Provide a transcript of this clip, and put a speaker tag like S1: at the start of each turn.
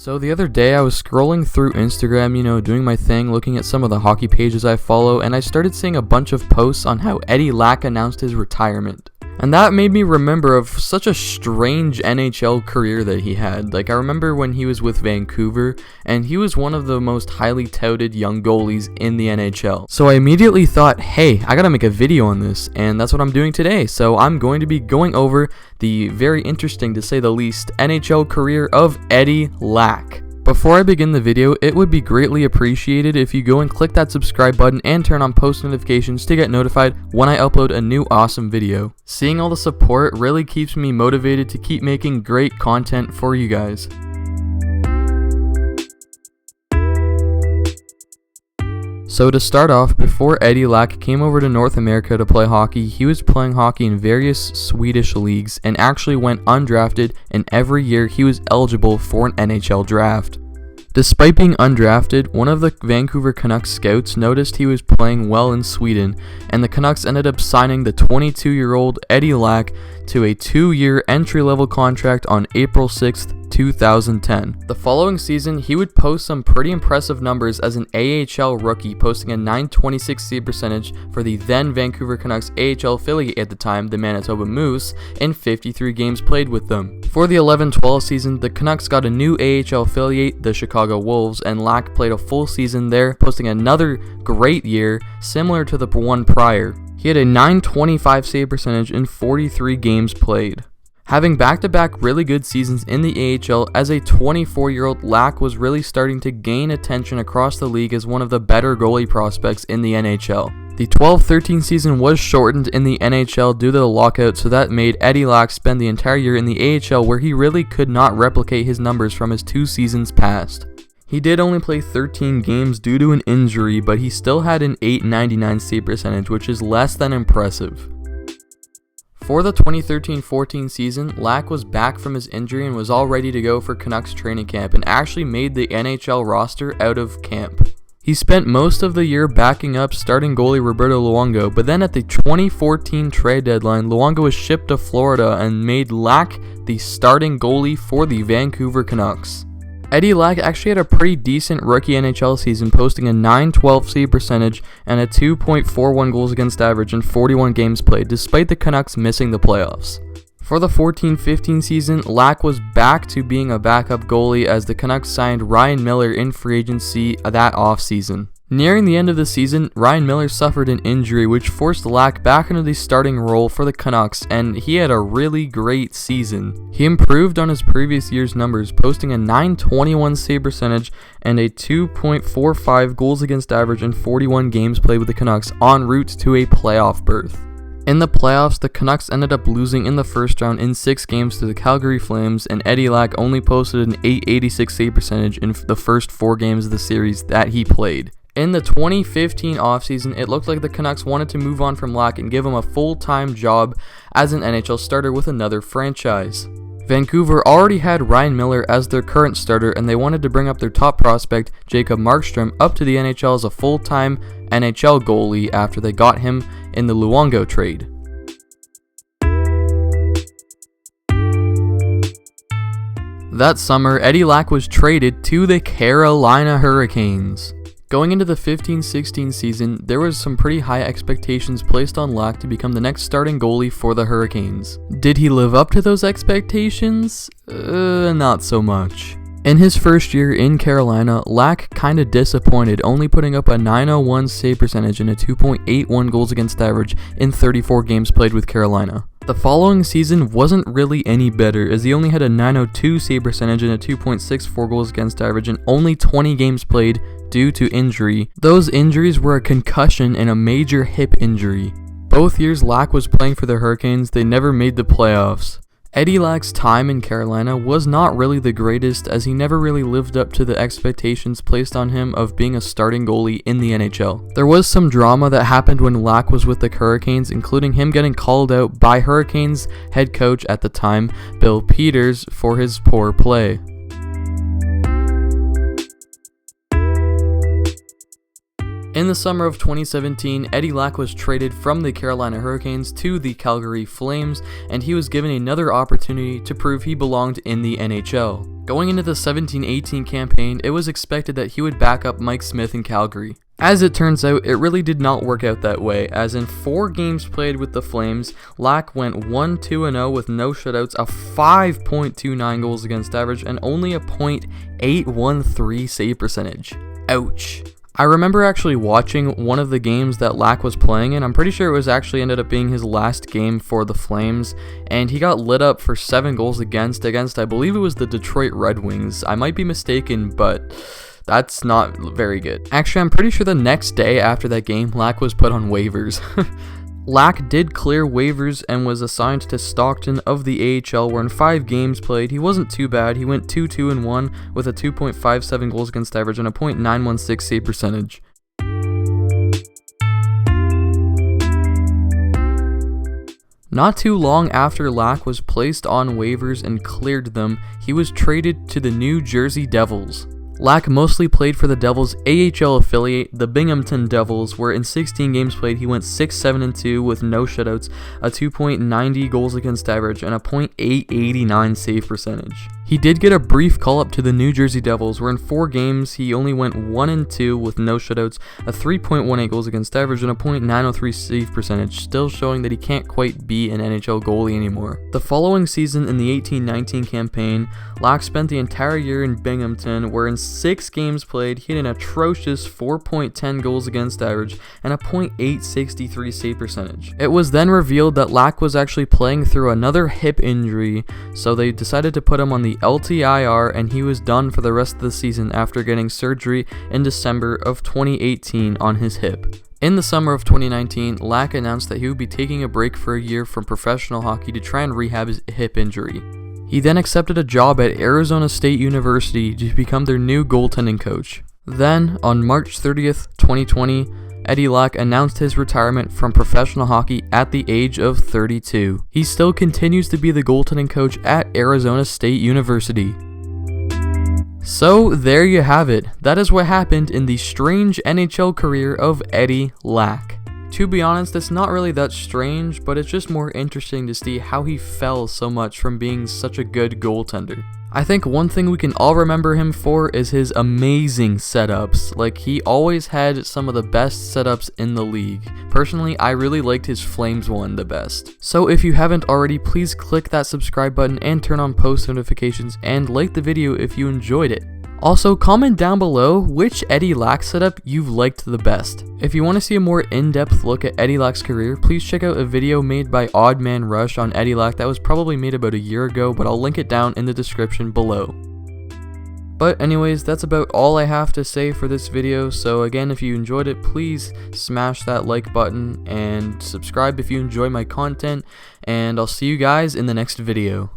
S1: So the other day I was scrolling through Instagram, doing my thing, looking at some of the hockey pages I follow, and I started seeing a bunch of posts on how Eddie Lack announced his retirement. And that made me remember of such a strange NHL career that he had. Like, I remember when he was with Vancouver, and he was one of the most highly touted young goalies in the NHL. So I immediately thought, hey, I gotta make a video on this, and that's what I'm doing today. So I'm going to be going over the very interesting, to say the least, NHL career of Eddie Lack. Before I begin the video, it would be greatly appreciated if you go and click that subscribe button and turn on post notifications to get notified when I upload a new awesome video. Seeing all the support really keeps me motivated to keep making great content for you guys. So to start off, before Eddie Lack came over to North America to play hockey, he was playing hockey in various Swedish leagues and actually went undrafted, and every year he was eligible for an NHL draft. Despite being undrafted, one of the Vancouver Canucks scouts noticed he was playing well in Sweden, and the Canucks ended up signing the 22-year-old Eddie Lack to a 2-year entry-level contract on April 6th, 2010. The following season, he would post some pretty impressive numbers as an AHL rookie, posting a .926 save percentage for the then Vancouver Canucks AHL affiliate at the time, the Manitoba Moose, in 53 games played with them. For the 11-12 season, the Canucks got a new AHL affiliate, the Chicago Wolves, and Lack played a full season there, posting another great year similar to the one prior. He had a .925 save percentage in 43 games played. Having back-to-back really good seasons in the AHL, as a 24-year-old, Lack was really starting to gain attention across the league as one of the better goalie prospects in the NHL. The 12-13 season was shortened in the NHL due to the lockout, so that made Eddie Lack spend the entire year in the AHL, where he really could not replicate his numbers from his 2 seasons past. He did only play 13 games due to an injury, but he still had an .899 save percentage, which is less than impressive. For the 2013-14 season, Lack was back from his injury and was all ready to go for Canucks training camp, and actually made the NHL roster out of camp. He spent most of the year backing up starting goalie Roberto Luongo, but then at the 2014 trade deadline, Luongo was shipped to Florida and made Lack the starting goalie for the Vancouver Canucks. Eddie Lack actually had a pretty decent rookie NHL season, posting a .912 save percentage and a 2.41 goals against average in 41 games played, despite the Canucks missing the playoffs. For the 14-15 season, Lack was back to being a backup goalie as the Canucks signed Ryan Miller in free agency that offseason. Nearing the end of the season, Ryan Miller suffered an injury which forced Lack back into the starting role for the Canucks, and he had a really great season. He improved on his previous year's numbers, posting a .921 save percentage and a 2.45 goals against average in 41 games played with the Canucks, en route to a playoff berth. In the playoffs, the Canucks ended up losing in the first round in 6 games to the Calgary Flames, and Eddie Lack only posted an .886 save percentage in the first 4 games of the series that he played. In the 2015 offseason, it looked like the Canucks wanted to move on from Lack and give him a full-time job as an NHL starter with another franchise. Vancouver already had Ryan Miller as their current starter, and they wanted to bring up their top prospect, Jacob Markstrom, up to the NHL as a full-time NHL goalie after they got him in the Luongo trade. That summer, Eddie Lack was traded to the Carolina Hurricanes. Going into the 15-16 season, there was some pretty high expectations placed on Lack to become the next starting goalie for the Hurricanes. Did he live up to those expectations? Not so much. In his first year in Carolina, Lack kinda disappointed, only putting up a .901 save percentage and a 2.81 goals against average in 34 games played with Carolina. The following season wasn't really any better, as he only had a .902 save percentage and a 2.64 goals against average in only 20 games played due to injury. Those injuries were a concussion and a major hip injury. Both years Lack was playing for the Hurricanes, they never made the playoffs. Eddie Lack's time in Carolina was not really the greatest, as he never really lived up to the expectations placed on him of being a starting goalie in the NHL. There was some drama that happened when Lack was with the Hurricanes, including him getting called out by Hurricanes head coach at the time, Bill Peters, for his poor play. In the summer of 2017, Eddie Lack was traded from the Carolina Hurricanes to the Calgary Flames, and he was given another opportunity to prove he belonged in the NHL. Going into the 17-18 campaign, it was expected that he would back up Mike Smith in Calgary. As it turns out, it really did not work out that way, as in 4 games played with the Flames, Lack went 1-2-0 with no shutouts, a 5.29 goals against average, and only a .813 save percentage. Ouch. I remember actually watching one of the games that Lack was playing in. I'm pretty sure it was actually ended up being his last game for the Flames, and he got lit up for 7 goals against I believe it was the Detroit Red Wings. I might be mistaken, but that's not very good. Actually, I'm pretty sure the next day after that game, Lack was put on waivers. Lack did clear waivers and was assigned to Stockton of the AHL, where in 5 games played, he wasn't too bad. He went 2-2-1 with a 2.57 goals against average and a .916 save percentage. Not too long after Lack was placed on waivers and cleared them, he was traded to the New Jersey Devils. Lack mostly played for the Devils' AHL affiliate, the Binghamton Devils, where in 16 games played, he went 6-7-2 with no shutouts, a 2.90 goals against average, and a .889 save percentage. He did get a brief call-up to the New Jersey Devils, where in 4 games, he only went 1-2 with no shutouts, a 3.18 goals against average, and a .903 save percentage, still showing that he can't quite be an NHL goalie anymore. The following season in the 18-19 campaign, Lack spent the entire year in Binghamton, where in 6 games played, he had an atrocious 4.10 goals against average and a .863 save percentage. It was then revealed that Lack was actually playing through another hip injury, so they decided to put him on the LTIR, and he was done for the rest of the season after getting surgery in December of 2018 on his hip. In the summer of 2019, Lack announced that he would be taking a break for a year from professional hockey to try and rehab his hip injury. He then accepted a job at Arizona State University to become their new goaltending coach. Then, on March 30th, 2020, Eddie Lack announced his retirement from professional hockey at the age of 32. He still continues to be the goaltending coach at Arizona State University. So, there you have it. That is what happened in the strange NHL career of Eddie Lack. To be honest, it's not really that strange, but it's just more interesting to see how he fell so much from being such a good goaltender. I think one thing we can all remember him for is his amazing setups. Like, he always had some of the best setups in the league. Personally, I really liked his Flames one the best. So if you haven't already, please click that subscribe button and turn on post notifications, and like the video if you enjoyed it. Also, comment down below which Eddie Lack setup you've liked the best. If you want to see a more in-depth look at Eddie Lack's career, please check out a video made by Odd Man Rush on Eddie Lack that was probably made about a year ago, but I'll link it down in the description below. But anyways, that's about all I have to say for this video, so again, if you enjoyed it, please smash that like button and subscribe if you enjoy my content, and I'll see you guys in the next video.